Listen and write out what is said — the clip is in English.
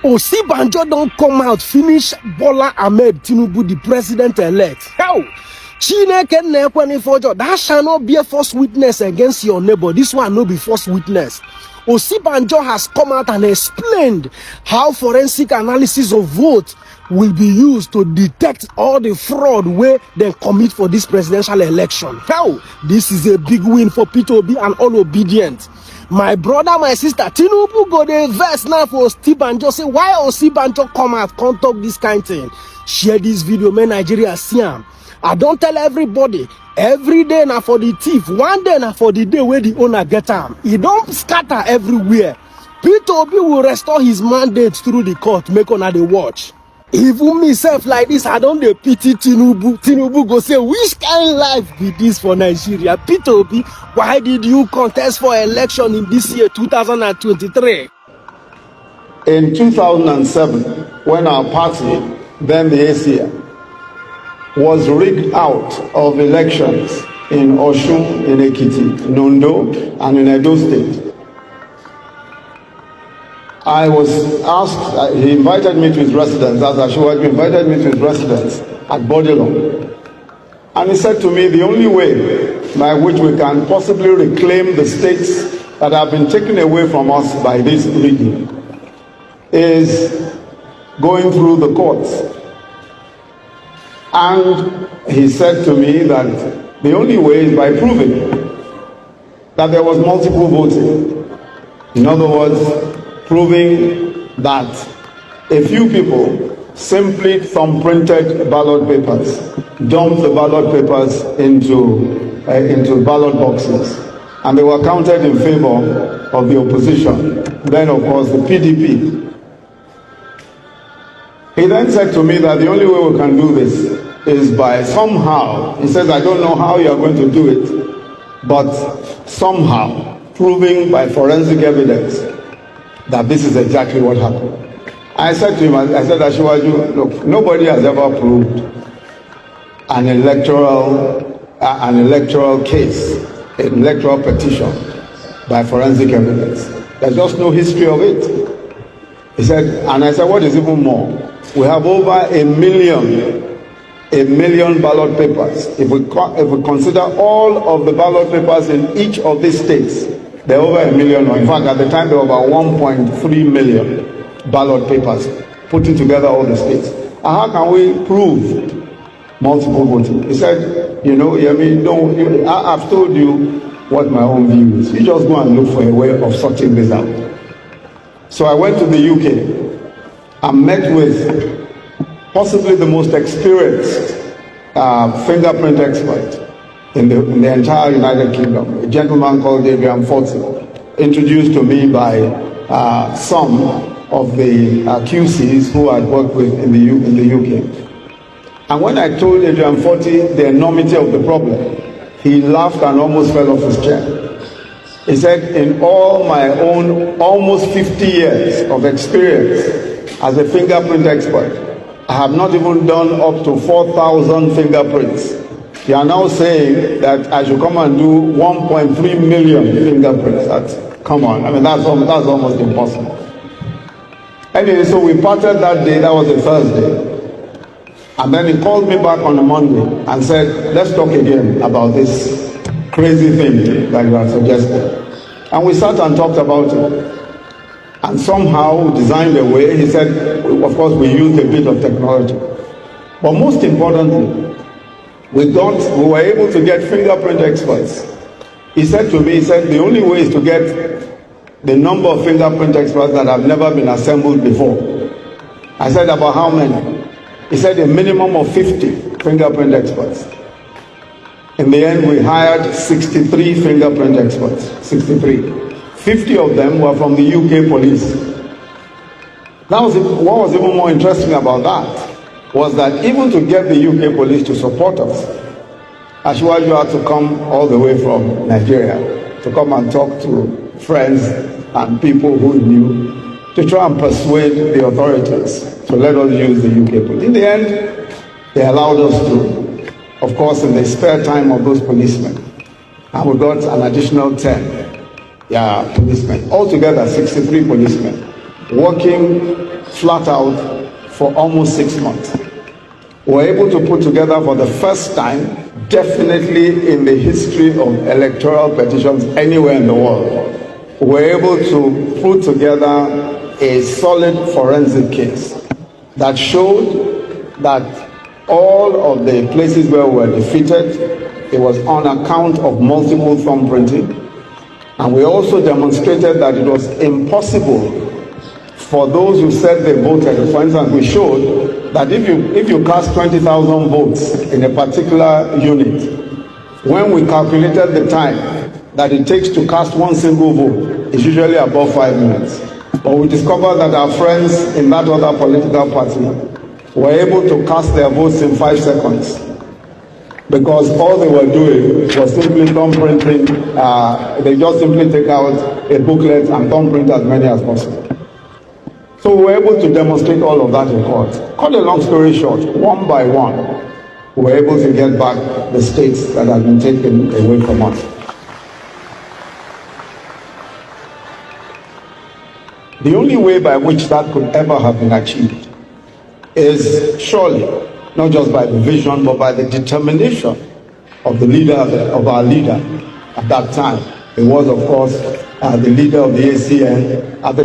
Osibanjo don't come out, finish Bola Ahmed Tinubu, the president-elect. How? That shall not be a false witness against your neighbor. This one no be false witness. Osibanjo has come out and explained how forensic analysis of vote will be used to detect all the fraud where they commit for this presidential election. How? This is a big win for P2B and all obedient. My brother, my sister, Tinubu go the verse now for Osibanjo. Say, why Osibanjo come out, can't talk this kind of thing? Share this video, man, Nigeria see him. I don't tell everybody. Every day now for the thief. One day now for the day where the owner get him. He don't scatter everywhere. P2B will restore his mandate through the court. Make on the watch. Even myself like this, I don't pity Tinubu. Tinubu go say, which kind of life be this for Nigeria? P2B, why did you contest for election in this year, 2023? In 2007, when our party, then the ACM, was rigged out of elections in Osun, in Ekiti, in Ondo, and in Edo State, I was asked, he invited me to his residence, as Ashiwaju invited me to his residence at Bodilon. And he said to me, the only way by which we can possibly reclaim the states that have been taken away from us by this rigging is going through the courts. And he said to me that the only way is by proving that there was multiple voting. In other words, proving that a few people simply thumbprinted ballot papers, dumped the ballot papers into ballot boxes, and they were counted in favor of the opposition, then of course the PDP. He then said to me that the only way we can do this is by somehow, he says, I don't know how you are going to do it, but somehow proving by forensic evidence that this is exactly what happened. I said to him, I said, Ashiwaju, look, nobody has ever proved an electoral case, an electoral petition by forensic evidence. There's just no history of it. He said, and I said, what is even more? We have over a million ballot papers. If we consider all of the ballot papers in each of these states, there are over a million. In fact, at the time, there were about 1.3 million ballot papers, putting together all the states. And how can we prove multiple voting? He said, you know, I've told you what my own view is. You just go and look for a way of sorting this out. So I went to the UK and met with possibly the most experienced fingerprint expert in the entire United Kingdom, a gentleman called Adrian Forty, introduced to me by some of the QCs who I'd worked with in the UK. And when I told Adrian Forty the enormity of the problem, he laughed and almost fell off his chair. He said, in all my own almost 50 years of experience as a fingerprint expert, I have not even done up to 4,000 fingerprints. You are now saying that I should come and do 1.3 million fingerprints. Come on, I mean, that's almost impossible. Anyway, so we parted that day, that was a Thursday. And then he called me back on a Monday and said, let's talk again about this crazy thing that you had suggested. And we sat and talked about it. And somehow we designed a way. He said, of course, we used a bit of technology. But most importantly, we were able to get fingerprint experts. He said to me, the only way is to get the number of fingerprint experts that have never been assembled before. I said, about how many? He said a minimum of 50 fingerprint experts. In the end, we hired 63 fingerprint experts, 63. 50 of them were from the UK police. What was even more interesting about that was that even to get the UK police to support us, Ashiwaju had to come all the way from Nigeria to come and talk to friends and people who knew to try and persuade the authorities to let us use the UK police. In the end, they allowed us to, of course, in the spare time of those policemen. And we got an additional 10 policemen. Altogether, 63 policemen. working flat out for almost 6 months. We were able to put together for the first time, definitely in the history of electoral petitions anywhere in the world, we were able to put together a solid forensic case that showed that all of the places where we were defeated, it was on account of multiple thumb printing. And we also demonstrated that it was impossible for those who said they voted. For instance, we showed that if you cast 20,000 votes in a particular unit, when we calculated the time that it takes to cast one single vote, it's usually above 5 minutes. But we discovered that our friends in that other political party were able to cast their votes in 5 seconds, because all they were doing was simply thumb printing. They just simply take out a booklet and thumb print as many as possible. So we were able to demonstrate all of that in court. Cut a long story short, one by one, we were able to get back the states that had been taken away from us. The only way by which that could ever have been achieved is surely not just by the vision, but by the determination of the leader of our leader at that time. It was, of course, the leader of the ACN at the